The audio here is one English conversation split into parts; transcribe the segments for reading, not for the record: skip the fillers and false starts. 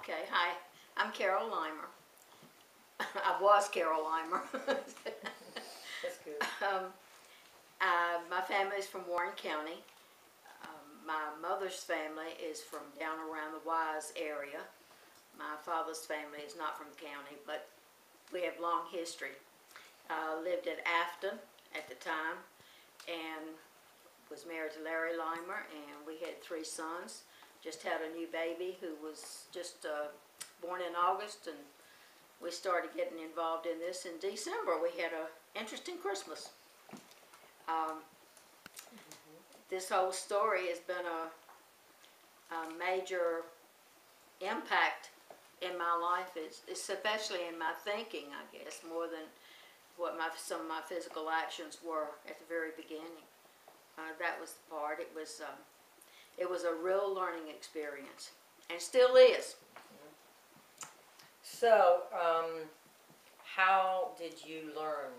Okay, hi, I'm Carol Limer. I was Carol Limer. That's good. My family is from Warren County. My mother's family is from down around the Wise area. My father's family is not from the county, but we have long history. Lived at Afton at the time and was married to Larry Limer, and we had 3 sons. Just had a new baby who was just born in August, and we started getting involved in this in December. We had an interesting Christmas. This whole story has been a major impact in my life, especially in my thinking, I guess, more than what some of my physical actions were at the very beginning. That was the part. It was a real learning experience, and still is. So, how did you learn,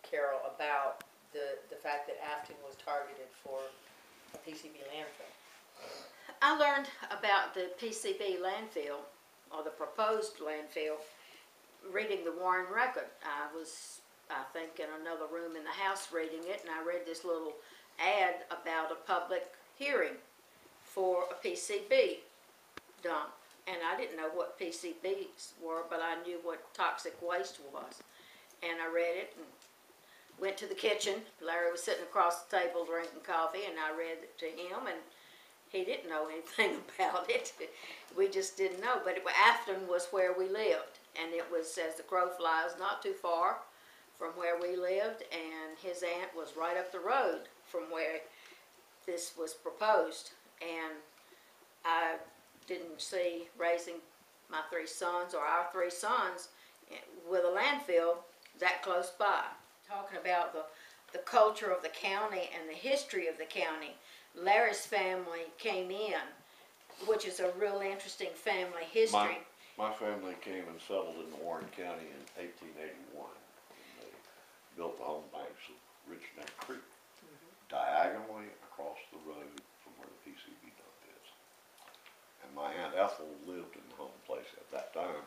Carol, about the fact that Afton was targeted for a PCB landfill? I learned about the PCB landfill, or the proposed landfill, reading the Warren Record. I was, I think, in another room in the house reading it, and I read this little ad about a public hearing for a PCB dump. And I didn't know what PCBs were, but I knew what toxic waste was. And I read it and went to the kitchen. Larry was sitting across the table drinking coffee, and I read it to him, and he didn't know anything about it. We just didn't know. But Afton was where we lived, and it was, as the crow flies, not too far from where we lived, and his aunt was right up the road from where this was proposed. And I didn't see raising my 3 sons, or our 3 sons, with a landfill that close by. Talking about the culture of the county and the history of the county, Larry's family came in, which is a real interesting family history. My family came and settled in Warren County in 1881. And they built the home banks of Rich Neck Creek, diagonally across the road from where the PCB dump is. And my Aunt Ethel lived in the home place at that time,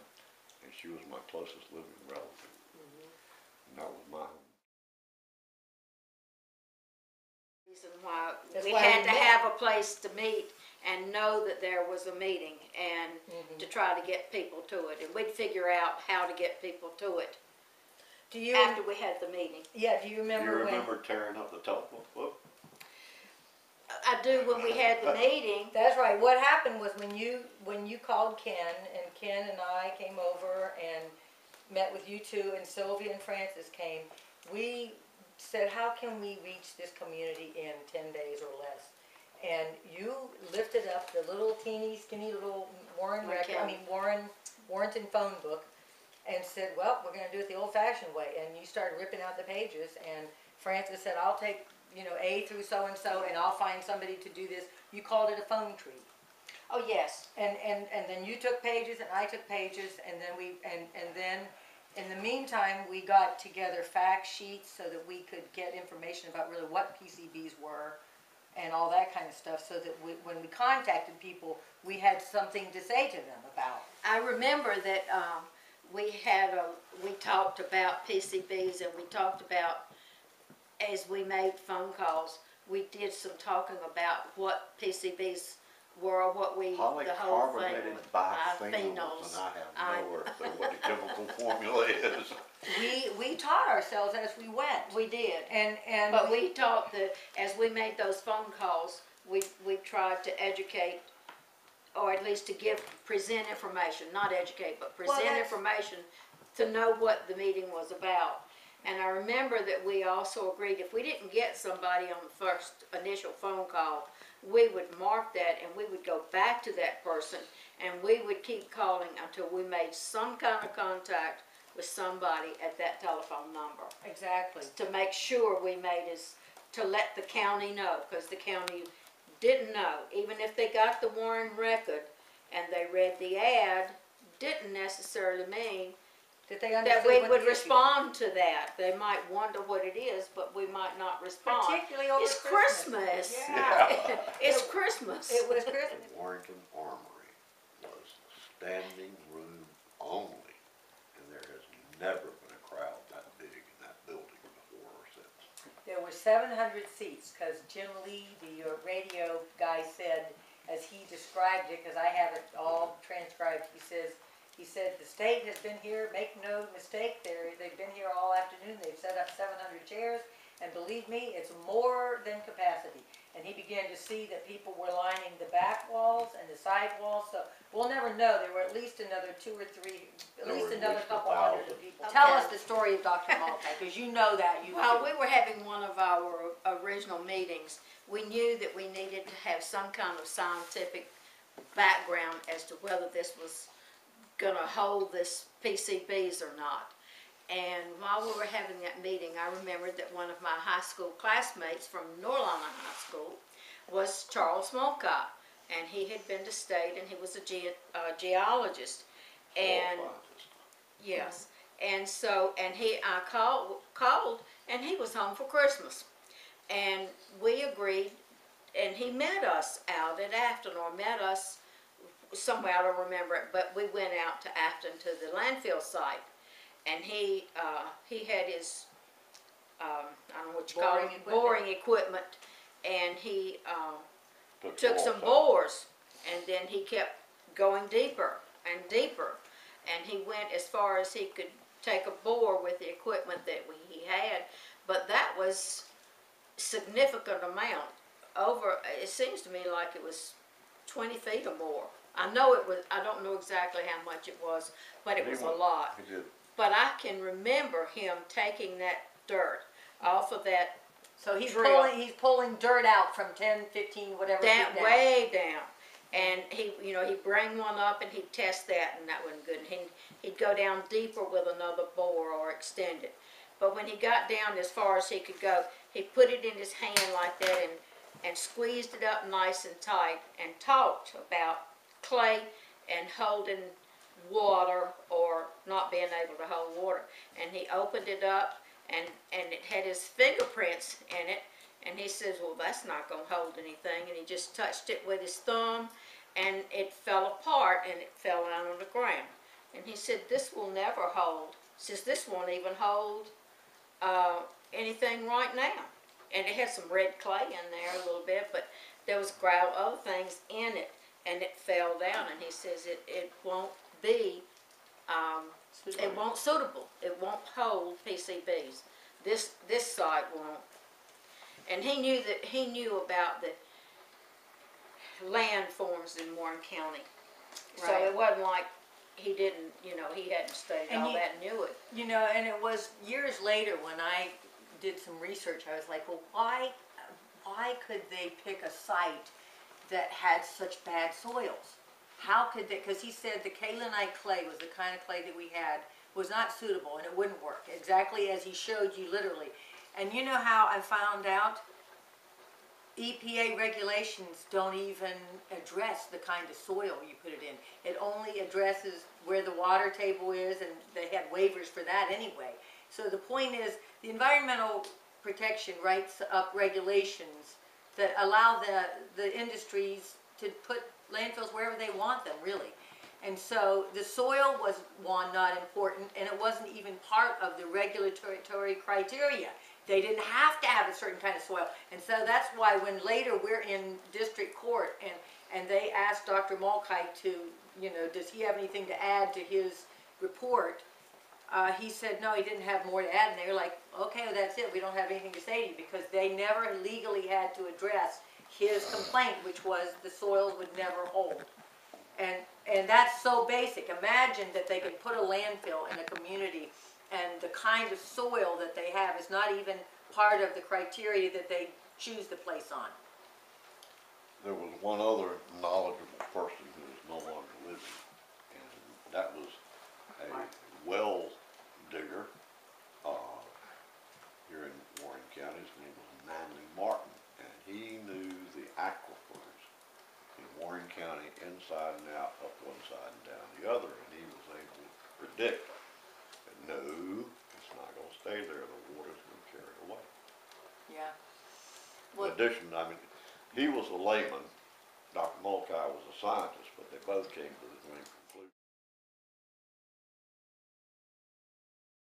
and she was my closest living relative. And that was my home. Reason why we had to have a place to meet and know that there was a meeting, and to try to get people to it. And we'd figure out how to get people to it after we had the meeting. Yeah, do you remember Do you remember tearing up the telephone book? I do, when we had the meeting. That's right. What happened was when you called Ken, and Ken and I came over and met with you two, and Sylvia and Francis came, we said, how can we reach this community in 10 days or less? And you lifted up the little teeny, skinny little Warrenton phone book, and said, well, we're going to do it the old-fashioned way. And you started ripping out the pages, and Francis said, I'll take, A through so-and-so, and I'll find somebody to do this. You called it a phone tree. Oh, yes. And then you took pages, and I took pages, and then in the meantime, we got together fact sheets so that we could get information about really what PCBs were and all that kind of stuff, so that when we contacted people, we had something to say to them about. I remember that we talked about PCBs, and we talked about, as we made phone calls, we did some talking about what PCBs were, what we, the whole thing. Polycarbonated biphenyls, and I have no clue what the chemical formula is. We taught ourselves as we went. We did. But we taught that as we made those phone calls, we tried to educate, or at least to present information, not educate, but present information to know what the meeting was about. And I remember that we also agreed, if we didn't get somebody on the first initial phone call, we would mark that, and we would go back to that person, and we would keep calling until we made some kind of contact with somebody at that telephone number. Exactly. To make sure we made to let the county know, because the county didn't know. Even if they got the Warren Record and they read the ad, didn't necessarily mean that we would respond to that. They might wonder what it is, but we might not respond. Particularly over Christmas. Yeah. It's Christmas. It was Christmas. The Warrington Armory was standing room only, and there has never been a crowd that big in that building before or since. There were 700 seats, because Jim Lee, the radio guy, said, as he described it, because I have it all transcribed, he said, the state has been here, make no mistake, they've been here all afternoon, they've set up 700 chairs, and believe me, it's more than capacity. And he began to see that people were lining the back walls and the side walls, so we'll never know, there were at least another 2 or 3, at There least were at another least couple 1,000. hundred of people. Okay. Tell us the story of Dr. Malkai, because you know that. Well, we were having one of our original meetings. We knew that we needed to have some kind of scientific background as to whether this was going to hold this PCBs or not. And while we were having that meeting, I remembered that one of my high school classmates from Norlana High School was Charles Malkai, and he had been to state, and he was a geologist. And All scientists. yes, and so, and I called, and he was home for Christmas, and we agreed, and he met us out at Afton, or met us somewhere, I don't remember it, but we went out to Afton to the landfill site, and he had his, I don't know what you call it, boring equipment, and he took some bores, and then he kept going deeper and deeper, and he went as far as he could take a bore with the equipment that he had, but that was significant amount. It seems to me like it was 20 feet or more. I know it was, I don't know exactly how much it was, but it was a lot. He did. But I can remember him taking that dirt off of that, So he's drill. pulling dirt out from 10, 15, whatever down, feet down. way down. And he'd bring one up and he'd test that, and that wasn't good. And he'd go down deeper with another bore or extend it. But when he got down as far as he could go, he put it in his hand like that and squeezed it up nice and tight and talked about clay and holding water or not being able to hold water. And he opened it up and it had his fingerprints in it. And he says, well, that's not going to hold anything. And he just touched it with his thumb, and it fell apart, and it fell down on the ground. And he said, this will never hold. He says, this won't even hold anything right now. And it had some red clay in there a little bit, but there was gravel, other things in it, and it fell down. And he says, it won't be, it won't suitable. It won't hold PCBs. This site won't. And he knew about the landforms in Warren County. So Right. it wasn't like he didn't, he hadn't studied And all that and knew it. And it was years later when I did some research, I was like, well, why could they pick a site that had such bad soils? How could they, because he said the kaolinite clay was the kind of clay that we had, was not suitable and it wouldn't work, exactly as he showed you literally. And you know how I found out? EPA regulations don't even address the kind of soil you put it in. It only addresses where the water table is, and they had waivers for that anyway. So the point is, the Environmental Protection writes up regulations that allow the industries to put landfills wherever they want them, really. And so the soil was, one, not important, and it wasn't even part of the regulatory criteria. They didn't have to have a certain kind of soil. And so that's why when later we're in district court and they asked Dr. Malkai to, does he have anything to add to his report, he said no, he didn't have more to add. And they were like, okay, well, that's it. We don't have anything to say to you, because they never legally had to address his complaint, which was the soils would never hold. And that's so basic. Imagine that they could put a landfill in a community and the kind of soil that they have is not even part of the criteria that they choose to place on. There was one other knowledgeable person who is no longer living, and that was a well digger here in Warren County. His name was Manly Martin, and he knew the aquifers in Warren County inside and out, up one side and down the other, and he was able to predict that no, it's not going to stay there. The water's going to carry it away. Yeah. In addition, he was a layman. Dr. Malkai was a scientist, but they both came to the